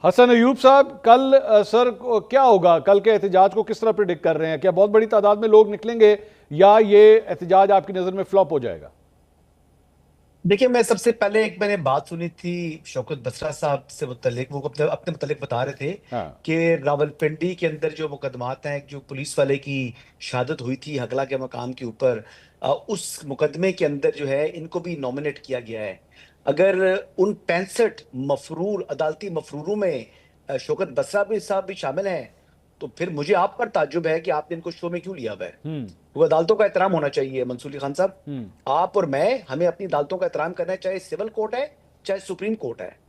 हसन अयूब साहब, कल सर क्या होगा? कल के एहतजाज को किस तरह प्रिडिक्ट कर रहे हैं? क्या बहुत बड़ी तादाद में लोग निकलेंगे या ये एहतजाज आपकी नजर में फ्लॉप हो जाएगा? देखिए, मैं सबसे पहले एक मैंने बात सुनी थी शौकत बसरा साहब से मुतल्लिक। वो अपने अपने मुतल्लिक बता रहे थे हाँ। कि रावलपिंडी के अंदर जो मुकदमात हैं, जो पुलिस वाले की शहादत हुई थी हकला के मकाम के ऊपर, उस मुकदमे के अंदर जो है इनको भी नॉमिनेट किया गया है। अगर उन 65 मफरूर अदालती मफरूरों में शौकत बसरा भी साहब भी शामिल हैं, तो फिर मुझे आप पर ताज्जुब है कि आपने इनको शो में क्यों लिया हुआ है। हम्म। तो अदालतों का एहतराम होना चाहिए मंसूर अली खान साहब। हम्म। आप और मैं, हमें अपनी अदालतों का एहतराम करना है, चाहे सिविल कोर्ट है चाहे सुप्रीम कोर्ट है।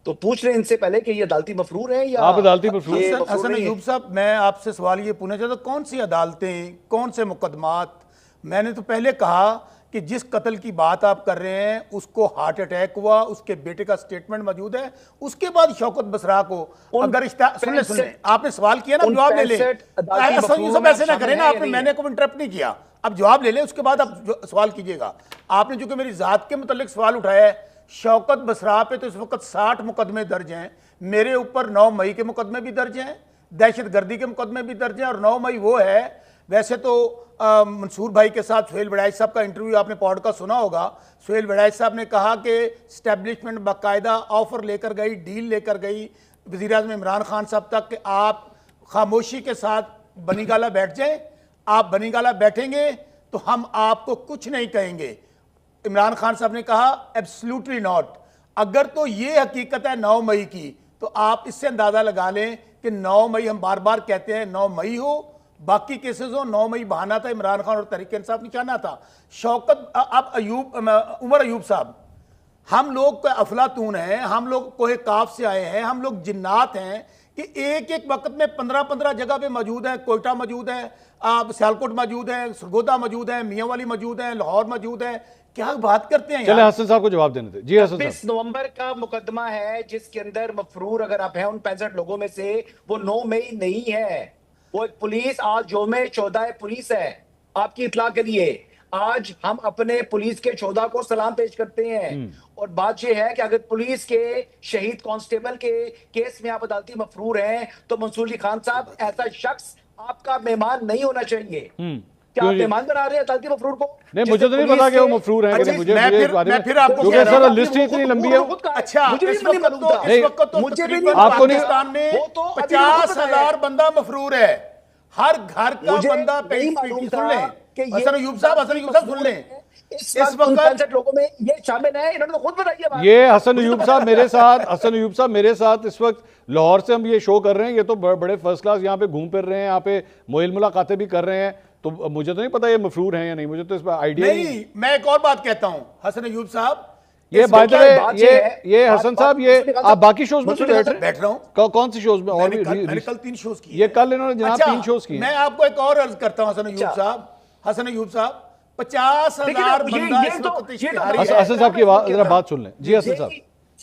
तो पूछ रहे हैं इनसे पहले कि ये अदालती मफरूर है या आप अदालती मफरूर? ये हसन मफरूर हसन नहीं है। अयूब साहब, मैं आपसे सवाल ये पूछना चाहता हूँ, कौन सी अदालतें, कौन से मुकदमात? मैंने तो पहले कहा कि जिस कत्ल की बात आप कर रहे हैं उसको हार्ट अटैक हुआ, उसके बेटे का स्टेटमेंट मौजूद है। उसके बाद शौकत बसरा को उन अगर सुन ले 65 आपने सवाल किया ना, उन जवाब ले ले। 65 अदालती हसन मफरूरों यूसुफ में आप ऐसे ना शामिल करें ना, हैं या आपने नहीं मैंने है? को इंटरप्ट नहीं किया। अब जवाब ले ले, उसके बाद आप सवाल कीजिएगा। आपने चूंकि मेरी जात के मुतल्लिक सवाल उठाया है, शौकत बसरा पे तो इस वक्त 60 मुकदमे दर्ज हैं। मेरे ऊपर 9 मई के मुकदमे भी दर्ज हैं, दहशत गर्दी के मुकदमे भी दर्ज हैं। और 9 मई वो है, वैसे तो मंसूर भाई के साथ सुहेल वड़ाइच साहब का इंटरव्यू आपने पॉडकास्ट सुना होगा। सुहेल वड़ाइच साहब ने कहा कि स्टैब्लिशमेंट बाकायदा ऑफर लेकर गई, डील लेकर गई वज़ीर आज़म इमरान खान साहब तक कि आप खामोशी के साथ बनीगाला बैठ जाएं। आप बनीगाला बैठेंगे तो हम आपको कुछ नहीं कहेंगे। इमरान खान साहब ने कहा एब्सोल्युटली नॉट। अगर तो ये हकीकत है 9 मई की, तो आप इससे अंदाजा लगा लें कि 9 मई, हम बार बार कहते हैं 9 मई हो, बाकी केसेस हो, 9 मई बहाना था इमरान खान और तहरीक इंसाफ निशाना था। शौकत अब उमर अयूब साहब, हम लोग अफलातून हैं, हम लोग कोहे काफ से आए हैं, हम लोग जिन्नात हैं कि एक एक वक्त में 15-15 जगह पे मौजूद हैं। कोयटा मौजूद है, सियालकोट मौजूद है, सरगोदा मौजूद है, मियाँ वाली मौजूद है, लाहौर मौजूद है। क्या बात करते हैं चले यार। हसन साहब को जवाब देने थे। जी हसन 26 साहब। नवंबर का मुकदमा है जिसके अंदर मफरूर अगर आप हैं उन 65 लोगों में से, वो 9 मई नहीं है। वो एक पुलिस, आज यौम 14 पुलिस है। आपकी इतला के लिए आज हम अपने पुलिस के 14 को सलाम पेश करते हैं। और बात यह है कि अगर पुलिस के शहीद कांस्टेबल के केस में आप अदालती मफरूर हैं, तो मंसूर अली खान साहब, ऐसा शख्स आपका मेहमान नहीं होना चाहिए। क्या क्यों आप जी? मेहमान बना रहे हैं अदालती मफरूर को? नहीं, जिससे मुझे तो नहीं पुलिस पता कि वो के- मफरूर है कि अच्छा, नहीं। मुझे मैं मुझे फिर- इस बारे मैं में, फिर आपको क्योंकि कह रहा सर हूं, लिस्ट ही इतनी लंबी है। अच्छा, मुझे भी इस नहीं वक्त मालूम तो था। इस वक्त तो मुझे भी तकरीबन नहीं आपको नहीं- पाकिस्तान में वो तो अभी 50,000 बंदा मफरूर है। हर घर का मुझे बंदा नहीं मालूम सुन था लें कि ये हसन अयूब साहब सुन लें। इस इस वक्त उन वक्त 65 लोगों में ये शामिल है। इन्होंने तो खुद बताई है बात। ये हसन मुझे तो अयूब पता साहब था। मेरे साथ, हसन अयूब साहब मेरे साथ इस वक्त लाहौर से हम ये शो कर रहे हैं। ये तो बड़े फर्स्ट क्लास यहाँ पे घूम फिर रहे हैं, यहाँ पे मोइल मुलाकातें भी कर रहे हैं। तो मुझे तो नहीं पता ये मफरूर हैं या नहीं, मुझे तो इस पर आइडिया नहीं, मैं एक और बात कहता हूं हसन अयूब साहब, ये इस बाय द वक्त वे, बात ये है- ये बात- हसन बात- साहब, ये मंसूर अली खान आप बाकी शोज में मंसूर तो अली बैठ खान रहे बैठ रहा हूं। कौन सी शोज में? और भी मैंने कल 3 शोज किए ये हैं। कल इन्होंने जनाब 3 शोज किए मैं आपको एक और अर्ज करता हूं हसन अयूब अच्छा। साहब, हसन अयूब साहब, 50,000 लेकिन बंदा ये इस तो- वक्त ये तो इश्तिहारी बात है। हसन साहब की जरा बात सुन लें। जी हसन साहब।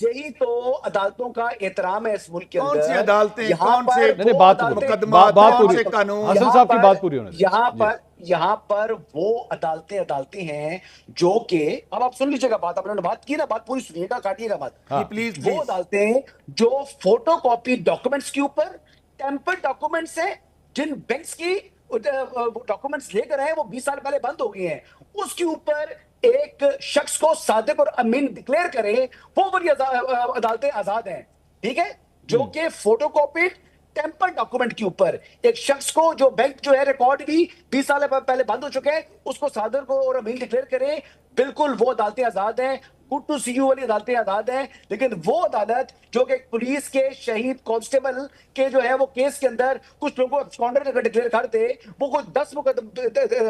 यही तो अदालतों का एहतराम है इस मुल्क के कौन अंदर। सी अदालतें, यहाँ कौन पर से नहीं, वो बात अदालतें- मुकदमा, बात कौन पूरी, से कानून? हसन साहब की बात पूरी होने दें। यहाँ पर वो अदालतें हैं जो कि, अब आप सुन लीजिएगा बात, आपने बात की ना, बात पूरी सुनिएगा, काटिएगा बात। हाँ। प्लीज वो अदालतें जो फोटोकॉपी डॉक्यूमेंट्स के ऊपर, टेम्पर डॉक्यूमेंट्स हैं, जिन बैंक्स की डॉक्यूमेंट्स लेकर आए वो 20 साल पहले बंद हो गए हैं, उसके ऊपर एक शख्स को सादिक और अमीन डिक्लेयर करें, वो बड़ी अदालतें आजाद हैं। ठीक है, जो कि फोटोकॉपी टेम्पर डॉक्यूमेंट के ऊपर एक शख्स को, जो बैंक जो है रिकॉर्ड भी 20 साल पहले बंद हो चुके हैं, उसको सादर को और अमीन डिक्लेयर करें, बिल्कुल वो अदालतें आजाद हैं। गुड टू सी यू वाली अदालतें आजाद हैं। लेकिन वो अदालत जो कि पुलिस के शहीद कांस्टेबल के जो है वो केस के अंदर कुछ लोगों को एब्सकॉन्डर डिक्लेयर कर दे, वो कोई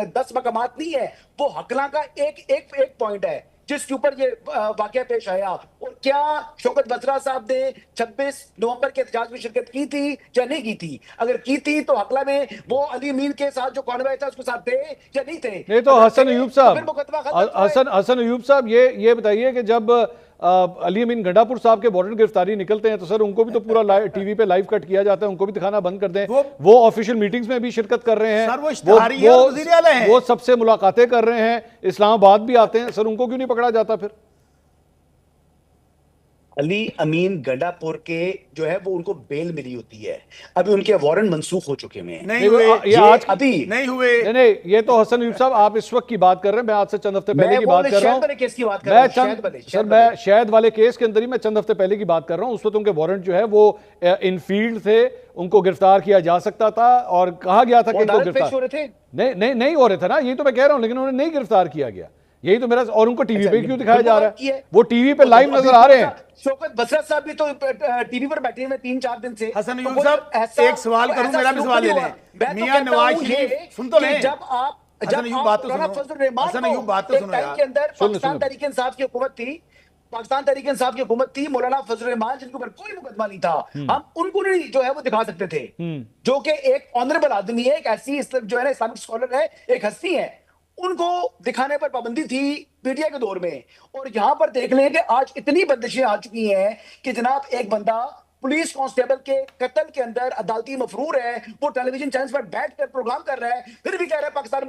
10 मकामात नहीं है, वो हकला का एक पॉइंट है जिसके ऊपर ये वाकया पेश आया। और क्या शौकत बसरा साहब ने 26 नवंबर के एहतजाज में शिरकत की थी या नहीं की थी? अगर की थी तो हकला में वो अली अमीन के साथ जो कॉन्वॉय था उसके साथ थे या नहीं थे? नहीं तो अगर हसन थे, अयूब तो फिर साहब, मुकदमा खत्म हुआ है। हसन अयूब साहब, ये बताइए कि जब अली अमीन गंडापुर साहब के वारंट गिरफ्तारी निकलते हैं तो सर उनको भी तो पूरा टीवी पे लाइव कट किया जाता है, उनको भी दिखाना बंद कर दें। वो ऑफिशियल मीटिंग्स में भी शिरकत कर रहे हैं सर, वो इश्तिहारी है और वज़ीर आला हैं। वो सबसे मुलाकातें कर रहे हैं, इस्लामाबाद भी आते हैं, सर उनको क्यों नहीं पकड़ा जाता फिर? अली अमीन गंडापुर के जो है वो उनको बेल मिली होती है, अभी उनके वारंट मनसूख हो चुके हैं। नहीं हुए, ये आज अभी नहीं हुए। नहीं, ये तो हसन यूब साहब आप इस वक्त की बात कर रहे हैं, मैं आज से चंद हफ्ते पहले मैं की वो बात कर रहा शहद हूं। वाले केस की बात कर रहा हूं, शहद वाले, सर शहद मैं वाले। शहद वाले केस के अंदर ही मैं चंद हफ्ते पहले की बात कर रहा हूं। उस वक्त उनके वारंट जो है वो इन फील्ड थे, उनको गिरफ्तार किया जा सकता था और कहा गया था कि इनको अदालत पेश हो गिरफ्तार रहे थे। नहीं हो रहे थे ना, यही तो मैं कह रहा हूं, लेकिन उन्हें नहीं गिरफ्तार किया गया। यही तो मेरा, और उनको टीवी अच्छा, पे क्यों दिखाया जा रहा है? है? वो टीवी पे लाइव नजर आ रहे हैं। शौकत बसरा साहब भी तो टीवी पर बैठे हुए 3-4 दिन से। हसन तो यूब कोई साहब, ऐसा- एक सवाल करूं, ऐसा मेरा भी सलूक सवाल ले नहीं लें। हुआ। मैं तो मियां कहता नवाज हूं शरीफ, ये सुन तो कि लें। जब आप हसन यूब बात तो मौलाना सुनो। फजल रहमान हसन को यूब बात तो एक सुनो टाइम यार। के अंदर सुनो, पाकिस्तान सुनो। तहरीक इंसाफ की हुकूमत थी, पाकिस्तान तहरीक इंसाफ की हुकूमत थी, मौलाना फजल रहमान जिनके ऊपर कोई मुकदमा नहीं था, हम उनको नहीं जो है वो दिखा सकते थे, जो कि एक ऑनरेबल आदमी है, एक ऐसी जो है ना इस्लामिक स्कॉलर है, एक हस्ती है, उनको दिखाने पर पाबंदी थी मीडिया के दौर में। और यहां पर देख लें कि आज इतनी बंदिशें आ चुकी हैं कि जनाब एक बंदा पुलिस कांस्टेबल के कत्ल के अंदर अदालती मफरूर है, वो टेलीविजन चैनल पर बैठकर प्रोग्राम कर रहा है, फिर भी कह रहा है पाकिस्तान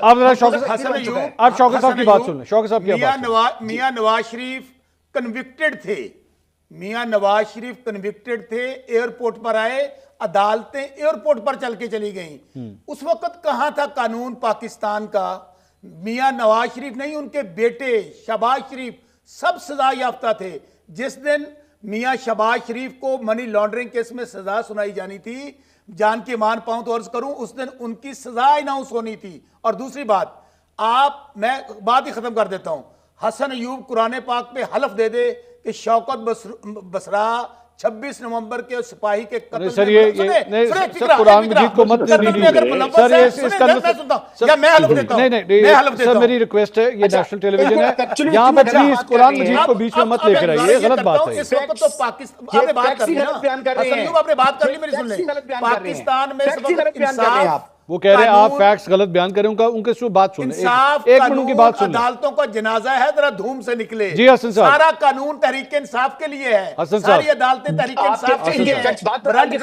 आप जरा शौकत साहब की बात सुन लें। शौकत साहब की बात मियां नवाज शरीफ कन्विक्टेड थे, मियां नवाज शरीफ कन्विक्टेड थे, एयरपोर्ट पर आए, अदालतें एयरपोर्ट पर चल के चली गईं। उस वक्त कहां था कानून पाकिस्तान का? मियां नवाज शरीफ नहीं, उनके बेटे शहबाज शरीफ सब सजा याफ्ता थे। जिस दिन मियां शहबाज शरीफ को मनी लॉन्ड्रिंग केस में सजा सुनाई जानी थी, जान की मान पाऊं तो अर्ज करूं, उस दिन उनकी सजा अनाउंस होनी थी। और दूसरी बात, मैं बात ही खत्म कर देता हूं, हसन अयूब कुरान पाक पे हलफ दे दे कि शौकत बसरा 26 नवंबर के सिपाही के कत्ल सर ये नहीं सर, कुरान मजीद को मत सर, ये इसका मैं हलफ देता हूं, नहीं सर, मेरी रिक्वेस्ट है, ये नेशनल टेलीविजन है, यहाँ पे प्लीज कुरान मजीद को बीच में मत लेकर आइए, गलत बात है। इस वक्त तो पाकिस्तान आपने बात कर ली ना, हसन अयूब आपने बात कर ली, मेरी सुन ले। पाकिस्तान में इस वक्त इंसाफ, वो कह रहे हैं आप फैक्ट्स गलत बयान करें, उनके से बात सुन, एक मिनट उनकी बात सुन। अदालतों का जनाजा है, जरा धूम से निकले। जी हसन साहब, सारा कानून तहरीक इंसाफ के लिए है, हसन साहब, सारी अदालतें तहरीक इंसाफ के लिए है, तहरीक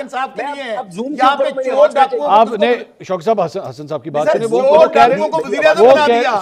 इंसाफ के लिए है। यहाँ पे चोर डाकू, आपने शौकत साहब हसन साहब की बात सुने, वो कह रहे हैं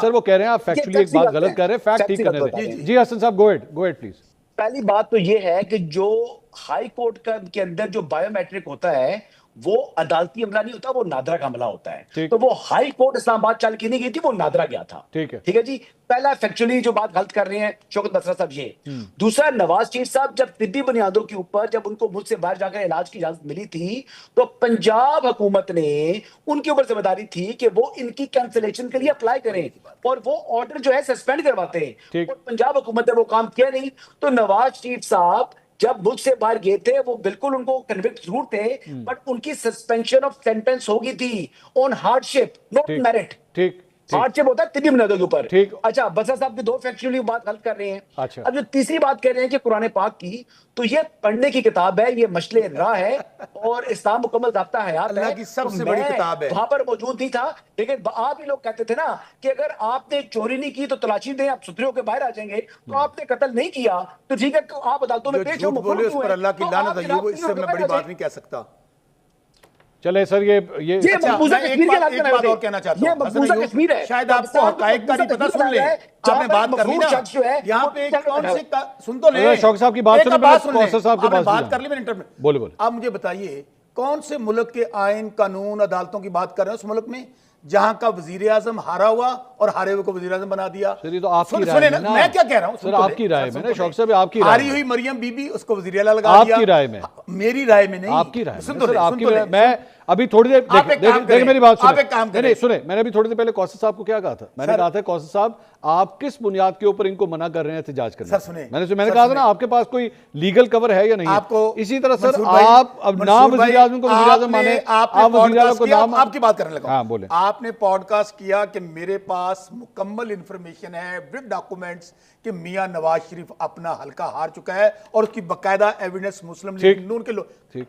सर, वो कह रहे हैं आप फैक्चुअली एक बात गलत कर रहे हैं, फैक्ट ठीक करने दें। जी हसन साहब, गो हेड प्लीज। पहली बात तो ये है कि जो हाई कोर्ट के अंदर जो बायोमेट्रिक होता है वो अदालती अमला नहीं होता, वो नादरा का अमला होता है। तो वो हाई कोर्ट इस्लामाबाद चल के नहीं गई थी, वो नादरा गया था। ठीक है जी। पहला फैक्चुअली जो बात गलत कर रहे हैं शौकत बसरा साहब ये। दूसरा, नवाज शरीफ साहब जब तिब्बी बुनियादों के ऊपर जब उनको मुल्क से बाहर जाकर इलाज की इजाजत मिली थी, तो पंजाब हुकूमत ने उनके ऊपर जिम्मेदारी थी कि वो इनकी कैंसिलेशन के लिए अप्लाई करें और वो ऑर्डर जो है सस्पेंड करवाते हैं, और पंजाब हुकूमत ने वो काम किया नहीं। तो नवाज शरीफ साहब जब मुल्क से बाहर गए थे, वो बिल्कुल उनको कन्विक्ट जरूर थे, बट उनकी सस्पेंशन ऑफ सेंटेंस हो गई थी ऑन हार्डशिप, नॉट मेरिट। ठीक, हार्डशिप होता है तिब्बी बुनियादों के ऊपर। ठीक। अच्छा, बसरा साहब की दो फैक्चुअली बात गलत कर रहे हैं। अच्छा, अब जो तीसरी बात कह रहे हैं कि कुरान पाक की, तो ये पढ़ने की किताब है, ये मशले राह है और इस्लाम मुकम्मल ज़ाब्ता हयात अल्लाह है, की सबसे तो बड़ी किताब है। वहां पर मौजूद नहीं था, लेकिन आप ही लोग कहते थे ना कि अगर आपने चोरी नहीं की तो तलाशी दें, आप सुतरे होकर बाहर आ जाएंगे। तो आपने कत्ल नहीं किया तो ठीक है, आप अदालतों में पेश हो, बोले उस पर अल्लाह की लानत है, वो इससे मैं बड़ी बात नहीं कह सकता। चले सर, ये अच्छा, मैं एक बात और कहना चाहता हूं, शायद आपको हकायक का नहीं पता, सुन ले, आपने बात कर ली ना, यहाँ पे कौन से सुन तो ले, शौकत साहब की बात सुन, कौसर साहब की बात कर ली मैंने इंटरव्यू। बोले आप मुझे बताइए, कौन से मुल्क के आइन कानून अदालतों की बात कर रहे हैं उस मुल्क में जहां का वजीर आजम हारा हुआ और हारे हुए को वजीर आजम बना दिया? सर, तो आपकी राय में ना, मैं क्या कह रहा हूं सर, आपकी राय में ना शौकत साहब, आपकी हारी हुई मरियम बीबी उसको वजीर आला लगा दिया, आपकी राय में, मेरी राय में नहीं, आपकी राय में। सुन तो आपकी, मैं अभी थोड़ी देर देख मेरी बात सुने, नहीं सुने, मैंने अभी थोड़ी देर पहले कौसर साहब को क्या कहा था, मैंने कहा था कौसर साहब आप किस बुनियाद के ऊपर इनको मना कर रहे हैं एहतजाज करने से? मैंने कहा था ना, आपके पास कोई लीगल कवर है या नहीं आपको? इसी तरह सर आप अब नाम वजीर आजम को वजीर आजम माने, आप वजीर आजम को नाम, आपकी बात करने लगा। हाँ बोले। आपने पॉडकास्ट किया कि मेरे पास मुकम्मल इंफॉर्मेशन है विद डॉक्यूमेंट्स कि मियां नवाज शरीफ अपना हल्का हार चुका है और उसकी बकायदा एविडेंस मुस्लिम लीग नून के लोग,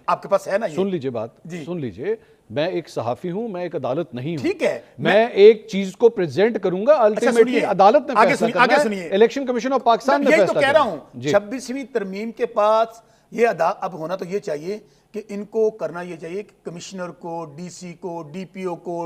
आपके पास है ना? सुन लीजिए बात, सुन लीजिए, मैं एक सहाफी हूं, मैं एक अदालत नहीं हूं, ठीक है, मैं एक चीज को प्रेजेंट करूंगा, अल्टीमेटली अदालत ने फैसला करना है, इलेक्शन कमीशन ऑफ पाकिस्तान ने फैसला करना है। 26वीं तरमीम के पास ये अब होना तो ये चाहिए कि इनको करना ये चाहिए कि कमिश्नर को, डीसी को, डीपीओ को,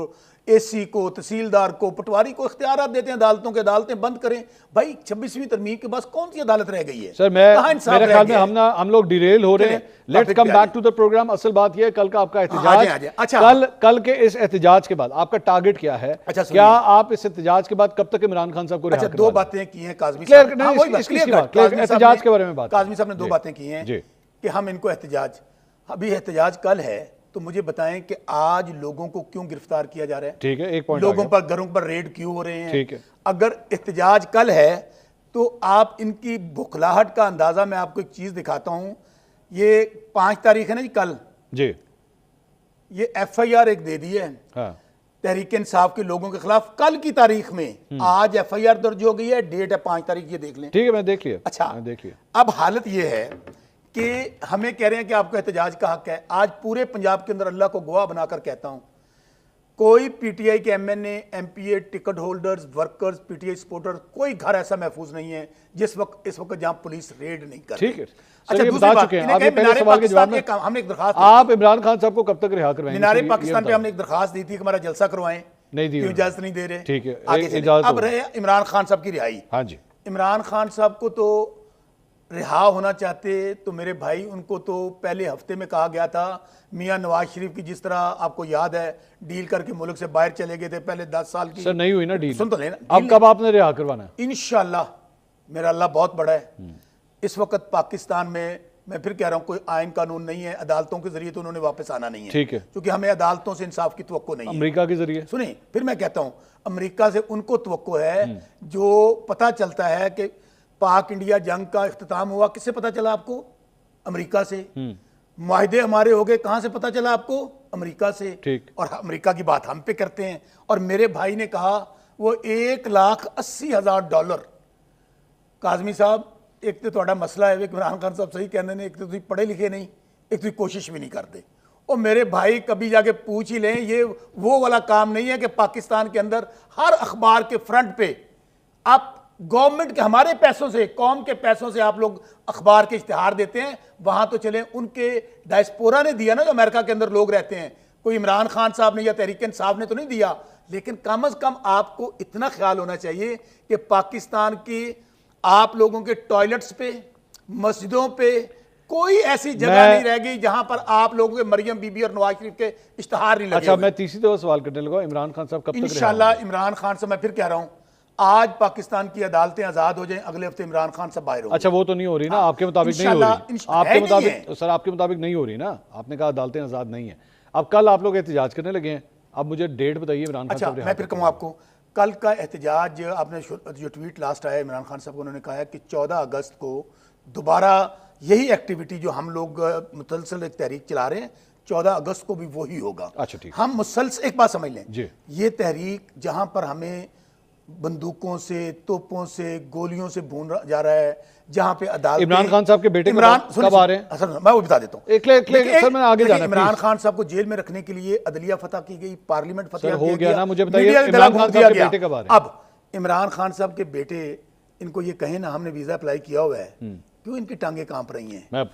एसी को, तहसीलदार को, पटवारी को इख्तियारात देते हैं अदालतों के, अदालतें बंद करें। भाई 26वीं तरमीम के पास कौन सी अदालत रह गई है? सर मेरे ख्याल में हम लोग डिरेल हो रहे हैं। Let's come back to the programme. असल बात यह है कल का आपका एहतजाज, अच्छा कल के इस एहतजाज के बाद आपका टारगेट क्या है? अच्छा, क्या आप इस एहतजाज के बाद कब तक इमरान खान साहब को रिहा करवा? दो बातें की हैं काज़मी साहब, एहतजाज के बारे में बात। काज़मी साहब ने दो बातें की हैं कि हम इनको एहतजाज, अभी एहतजाज कल है, तो मुझे बताएं कि आज लोगों को क्यों गिरफ्तार किया जा रहा है? ठीक है, एक पॉइंट। लोगों पर, घरों पर रेड क्यों हो रहे हैं? ठीक है। अगर एहतजाज कल है तो आप इनकी बुखलाहट का अंदाजा, मैं आपको एक चीज दिखाता हूं। ये 5 तारीख है ना जी, कल जी, ये FIR एक दे दी है तहरीक इंसाफ के लोगों के खिलाफ। कल की तारीख में आज FIR दर्ज हो गई है, डेट है 5 तारीख, ये देख लें। ठीक है, मैं देख लिया। अच्छा, देख लिया। अब हालत ये है कि हमें कह रहे हैं कि आपको एहतजाज का हक है। आज पूरे पंजाब के अंदर अल्लाह को गवाह बनाकर कहता हूं, कोई PTI के MNA, MPA, ticket holders, workers, PTI supporter, कोई घर ऐसा महफूज नहीं है इस वक्त जहां पुलिस रेड नहीं कर रही। ठीक है, अच्छा, दूसरी बात, पहले सवाल के जवाब में हमने एक दरखास्त, आप इमरान खान साहब को कब तक रिहा करवाएंगे? मीनारे पाकिस्तान पे हमने एक दरखास्त दी थी कि हमारा जलसा करवाएं, नहीं दी, इजाजत नहीं दे रहे। ठीक है, अब रहे इमरान खान साहब की रिहाई। हाँ जी, इमरान खान साहब को तो रिहा होना चाहते तो मेरे भाई, उनको तो पहले हफ्ते में कहा गया था। मियां नवाज शरीफ की जिस तरह आपको याद है डील करके मुल्क से बाहर चले गए थे पहले 10 साल की। सर नहीं हुई ना डील, सुन तो लेना। अब कब आपने रिहा करवाना? इंशाल्लाह, मेरा अल्लाह बहुत बड़ा है। इस वक्त पाकिस्तान में, मैं फिर कह रहा हूं, कोई आयन कानून नहीं है, अदालतों के जरिए तो उन्होंने वापस आना नहीं है। ठीक है, क्योंकि हमें अदालतों से इंसाफ की तवक्को नहीं है। अमेरिका के जरिए, सुनिए, फिर मैं कहता हूं अमेरिका से उनको तवक्को है। जो पता चलता है कि पाक इंडिया जंग का इख्तिताम हुआ, किससे पता चला आपको? अमेरिका से। मुआहदे हमारे हो गए, कहां से पता चला आपको? अमेरिका से। ठीक। और अमेरिका की बात हम पे करते हैं। और मेरे भाई ने कहा वो $1,80,000। काजमी साहब, एक तो ਤੁਹਾਡਾ मसला है, इमरान खान साहब सही कहने ने, एक तो पढ़े लिखे नहीं, एक तो कोशिश भी नहीं करते। और मेरे भाई कभी जाके पूछ ही लें, ये वो वाला काम नहीं है कि पाकिस्तान के अंदर हर अखबार के फ्रंट पे आप गवर्नमेंट के, हमारे पैसों से, कौम के पैसों से आप लोग अखबार के इश्तिहार देते हैं। वहां तो चले, उनके डायस्पोरा ने दिया ना, जो अमेरिका के अंदर लोग रहते हैं, कोई इमरान खान साहब ने या तहरीक इंसाफ ने तो नहीं दिया। लेकिन कम अज कम आपको इतना ख्याल होना चाहिए कि पाकिस्तान की आप लोगों के टॉयलेट्स पे, मस्जिदों पे कोई ऐसी जगह नहीं रह गई जहां पर आप लोगों के मरियम बीबी और नवाज शरीफ के इश्तिहार नहीं लगे। अच्छा, मैं तीसरी दफा सवाल करने लगा, इमरान खान साहब कब तक? इंशाल्लाह इमरान खान से, मैं फिर कह रहा हूं, आज पाकिस्तान की अदालतें आजाद हो जाएं, अगले हफ्ते इमरान खान साहब बाहर होंगे। अच्छा, वो तो नहीं हो रही ना आपके मुताबिक? नहीं हो रही आपके मुताबिक? सर आपके मुताबिक नहीं हो रही ना, आपने कहा अदालतें आजाद नहीं है। अब कल आप लोग एहतजाज करने लगे हैं, अब मुझे डेट बताइए इमरान खान साहब। अच्छा, मैं फिर कहूँ आपको, कल का एहतजाज, आपने जो ट्वीट लास्ट आया इमरान खान साहब को, उन्होंने कहा है कि 14 अगस्त को दोबारा यही एक्टिविटी जो हम लोग मुसलसल एक तहरीक चला रहे हैं, 14 अगस्त को भी वही होगा। अच्छा, ठीक। हम मुसलसल, एक बात समझ लें जी, ये तहरीक जहां पर हमें बंदूकों से, तोपों से, गोलियों से भून जा रहा है, जहां पे अदालत, इमरान खान साहब के बेटे कब आ रहे हैं? असल मैं वो बता देता हूं, सर मैं आगे जाना। इमरान खान साहब को जेल में रखने के लिए अदलिया फतह की गई, पार्लियामेंट फतह हो गया ना, मुझे बताइए इमरान खान साहब के बेटे कब आ रहे हैं? अब इमरान खान साहब के बेटे, इनको ये कहें ना हमने वीजा अप्लाई किया हुआ है, क्यों इनकी टांगे कांप रही हैं?